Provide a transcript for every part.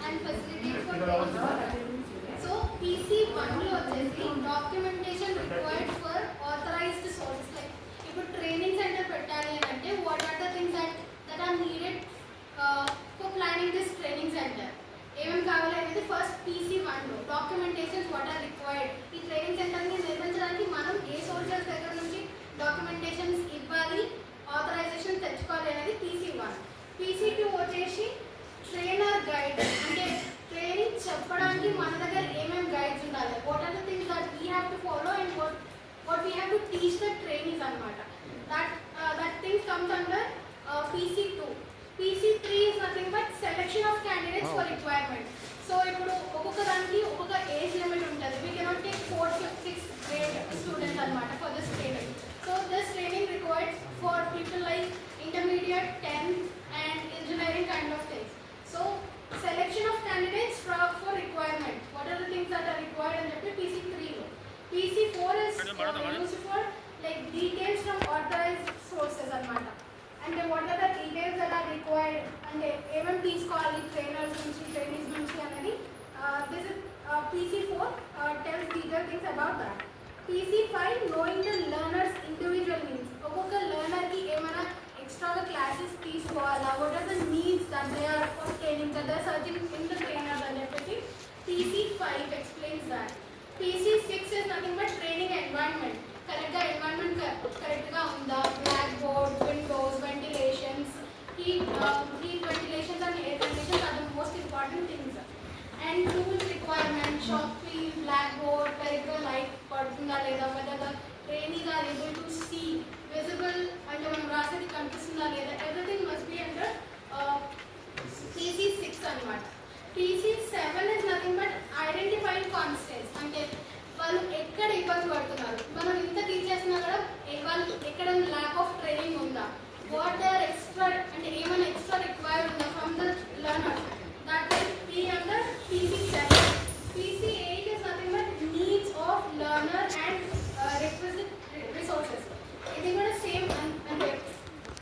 and facilitate for training. So PC1 లో వచ్చేసి documentation required for authorized sources. Like ఇప్పుడు training center పెట్టాలి అని అంటే what are the things that are needed for planning this training center? ఏమేమి కావాలి అనేది ఫస్ట్ PC1 లో డాక్యుమెంటేషన్స్ వాట్ ఆర్ రిక్వైర్డ్. ఈ ట్రైనింగ్ సెంటర్ని నిర్మించడానికి మనం ఏ సోర్సెస్ దగ్గర నుంచి డాక్యుమెంటేషన్స్ ఇవ్వాలి, ఆథరైజేషన్ తెచ్చుకోవాలి అనేది PC1. PC2 వచ్చేసి ట్రైనర్ గైడ్, అంటే ట్రైనింగ్ చెప్పడానికి మన దగ్గర ఏమేమి గైడ్స్ ఉండాలి, what are the things that we have to follow and what we have to teach the trainees anamata. That things comes under PC2. PC3 is nothing but selection of candidates for requirement. So ఇప్పుడు ఒక్కొక్క దానికి ఒక్కొక్క age limit ఉంటుంది. We cannot take 4th, 5th, 6th grade students anamata for this training. So this training required for people like intermediate, 10th and engineering kind of things. So selection of candidates for requirement. What are the things that are required అని చెప్పి PC3 లో. PC4 is used for like details from authorized sources anamata. And what are the details that are required అంటే ఏమేమి తీసుకోవాలి trainers నుంచి, trainees నుంచి అనేది. This is PC4 tells detailed things about that. PC5 knowing the learner's individual needs. ఒక్కొక్క లెర్నర్కి ఏమైనా ఎక్స్ట్రాగా classes తీసుకోవాలా, what are the needs that they are obtaining, that they are searching in the trainers అని చెప్పేసి PC5 explains that. PC6 is nothing but training environment. కరెక్ట్గా environment కరెక్ట్గా ఉందా, black board, windows, ventilations, heat ventilations and air conditions are the most important things. And tools requirement, chalk wheel, blackboard, peripheral light పడుతుందా లేదా, whether the trainees are able to see, visible అంటే మనం రాసేది కనిపిస్తుందా లేదా, everything must be under PC6 అన్నమాట. PC7 is nothing but identifying constants, అంటే వాళ్ళు ఎక్కడ ఇబ్బంది పడుతున్నారు, మనం ఇంత టీచ్ చేసినా కూడా వాళ్ళు ఎక్కడ ల్యాక్ ఆఫ్ ట్రైనింగ్ ఉందా, వాట్ ఆర్ ఎక్స్ట్రా అంటే ఏమైనా ఎక్స్ట్రా రిక్వైర్డ్ ఉందా from the learner, that will be under PC7. PC8 is nothing but needs of learner and requisite resources. ఇది కూడా సేమ్ అంటే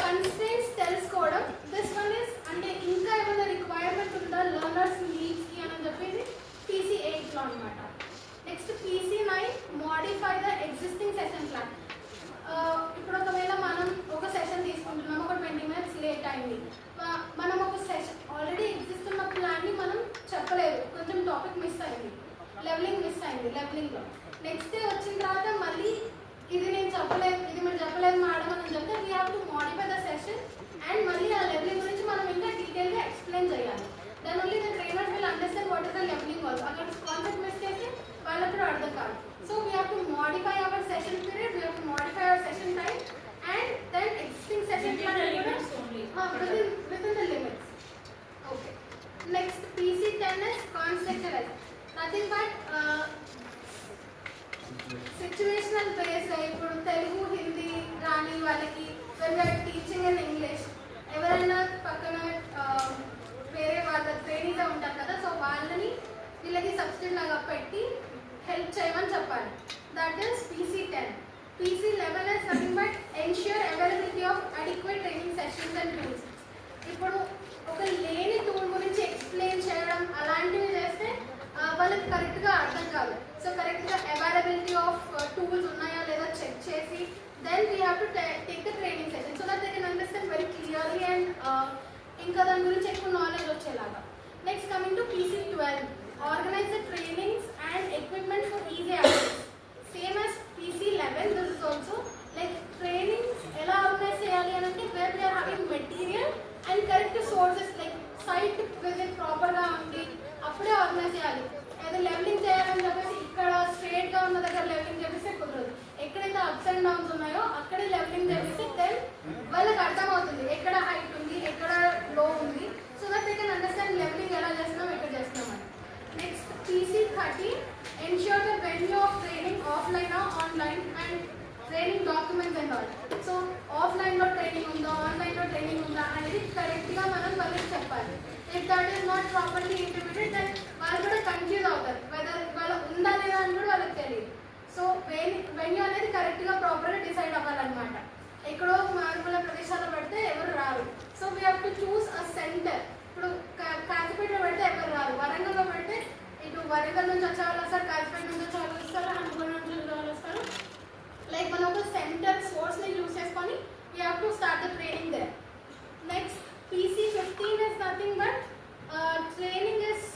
కన్స్ట్రెయింట్స్ తెలుసుకోవడం. దిస్ వన్ ఇస్ అంటే ఇంకా ఏమైనా రిక్వైర్మెంట్ ఉందా లర్నర్స్ నీడ్స్కి అని చెప్పేసి PC8 లో అనమాట. Next PC9 modify the existing session plan. ఇప్పుడు ఒకవేళ మనం ఒక సెషన్ తీసుకుంటున్నాం, ఒక 20 minutes లేట్ అయింది, మనం ఒక సెషన్ ఆల్రెడీ ఎగ్జిస్ట్ ఉన్న ప్లాన్ని మనం చెప్పలేదు, కొంచెం టాపిక్ మిస్ అయింది, లెవెలింగ్ మిస్ అయింది లెవెలింగ్లో. నెక్స్ట్ డే వచ్చిన తర్వాత మళ్ళీ ఇది నేను చెప్పలేదు, ఇది మీరు చెప్పలేదు మేడం అని చెప్తే we have to modify the session and మళ్ళీ ఆ లెవెలింగ్ గురించి మనం ఇంకా డీటెయిల్గా ఎక్స్ప్లెయిన్ చేయాలి. Then only the trainer will understand what is the levelling also. అక్కడ కాన్సెప్ట్ మిస్ చేస్తే వాళ్ళకు కూడా అర్థం కాదు. So we have to modify our session period, we have to modify our session time and then existing session plan within the limits. Okay. Next PC10 is conceptualize. Nothing but situational based. ఇప్పుడు తెలుగు, హిందీ రాని వాళ్ళకి when we are teaching in English, ఎవరైనా పక్కన వేరే వాళ్ళ ట్రైనీగా ఉంటారు కదా, so వాళ్ళని వీళ్ళకి సబ్స్టిట్యూట్ లాగా పెట్టి హెల్ప్ చేయమని చెప్పాలి. That is PC10. PC11 is nothing but ensure availability of adequate training sessions and tools. ఇప్పుడు ఒక లేని టూల్ గురించి ఎక్స్ప్లెయిన్ చేయడం అలాంటివి చేస్తే వాళ్ళకి కరెక్ట్గా అర్థం కాదు. సో కరెక్ట్గా అవైలబిలిటీ ఆఫ్ టూల్స్ ఉన్నాయా లేదా చెక్ చేసి then we have to take the training session so that they can understand very clearly and ఇంకా దాని గురించి ఎక్కువ నాలెడ్జ్ వచ్చేలాగా. Next coming to PC12, organize the trainings and equipment for easy access. Same as PC11, this is also like trainings ఎలా organise చేయాలి అని అంటే where we are having material and correct sources like site visit ప్రాపర్గా ఉండి అప్పుడే organise చేయాలి. ఏదో levelling చేయాలని చెప్పేసి ఇక్కడ స్ట్రేట్గా ఉన్న దగ్గర లెవెలింగ్ చేపిస్తే కుదరదు. ఎక్కడైతే అప్స్ అండ్ డౌన్స్ ఉన్నాయో అక్కడే లెవెలింగ్ చేపిస్తే దెన్ వాళ్ళకి అర్థమవుతుంది ఎక్కడ హైట్ ఉంది, ఎక్కడ లో ఉంది, so that they can understand levelling ఎలా చేస్తున్నాం, ఎక్కడ చేస్తున్నాం అని. Next PC13, ensure the venue of training offline or online and training documents and all. So ఆఫ్లైన్లో ట్రైనింగ్ ఉందా, ఆన్లైన్లో ట్రైనింగ్ ఉందా అనేది కరెక్ట్గా మనం వాళ్ళకి చెప్పాలి. If that is not properly intimated then వాళ్ళు కూడా కన్ఫ్యూజ్ అవుతారు, వెదర్ వాళ్ళ ఉందా లేదా అని కూడా వాళ్ళకి తెలియదు. సో వెన్యూ అనేది కరెక్ట్గా ప్రాపర్గా డిసైడ్ అవ్వాలన్నమాట. ఎక్కడో మారుమూల ప్రదేశాల్లో పెడితే ఎవరు రారు. So we have to choose a centre. ఇప్పుడు కాకిపేటలో పెడితే ఎవరు రారు, nothing but training is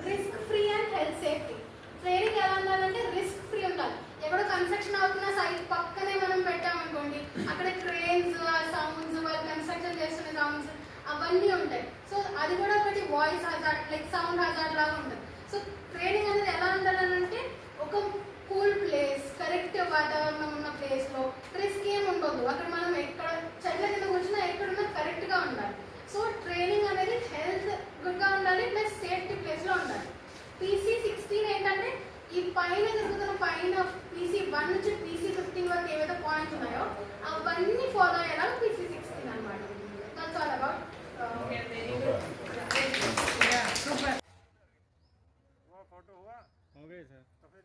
risk free and health safety. Training ఎలా ఉండాలంటే రిస్క్ ఫ్రీ ఉండాలి. ఎక్కడో కన్స్ట్రక్షన్ అవుతున్న సైట్ పక్కనే మనం పెట్టామనుకోండి, అక్కడ క్రేన్స్ సౌండ్స్, వాళ్ళు కన్స్ట్రక్షన్ చేస్తున్న సౌండ్స్ అవన్నీ ఉంటాయి. సో అది కూడా ఒకటి voice hazard, like sound hazard లాగా ఉంటుంది. సో ట్రైనింగ్ అనేది ఎలా ఉండాలంటే ఒక కూల్ ప్లేస్, కరెక్ట్ వాతావరణం ఉన్న ప్లేస్లో రిస్క్ ఏమి ఉండదు. అక్కడ మనం ఎక్కడ చెట్ల కింద కూర్చున్నా ఎక్కడున్నా కరెక్ట్గా ఉండాలి. సో ట్రైనింగ్ అనేది హెల్త్ గుడ్గా ఉండాలి, ప్లస్ సేఫ్టీ ప్లేస్లో ఉండాలి. PC16 ఏంటంటే ఈ పైన జరుగుతున్న పైన PC1 నుంచి PC15 వరకు ఏవైతే పాయింట్స్ ఉన్నాయో అవన్నీ ఫాలో అయ్యేలా PC16 అనమాట. That's all about. फोटो हुआ हो गए सर तो फिर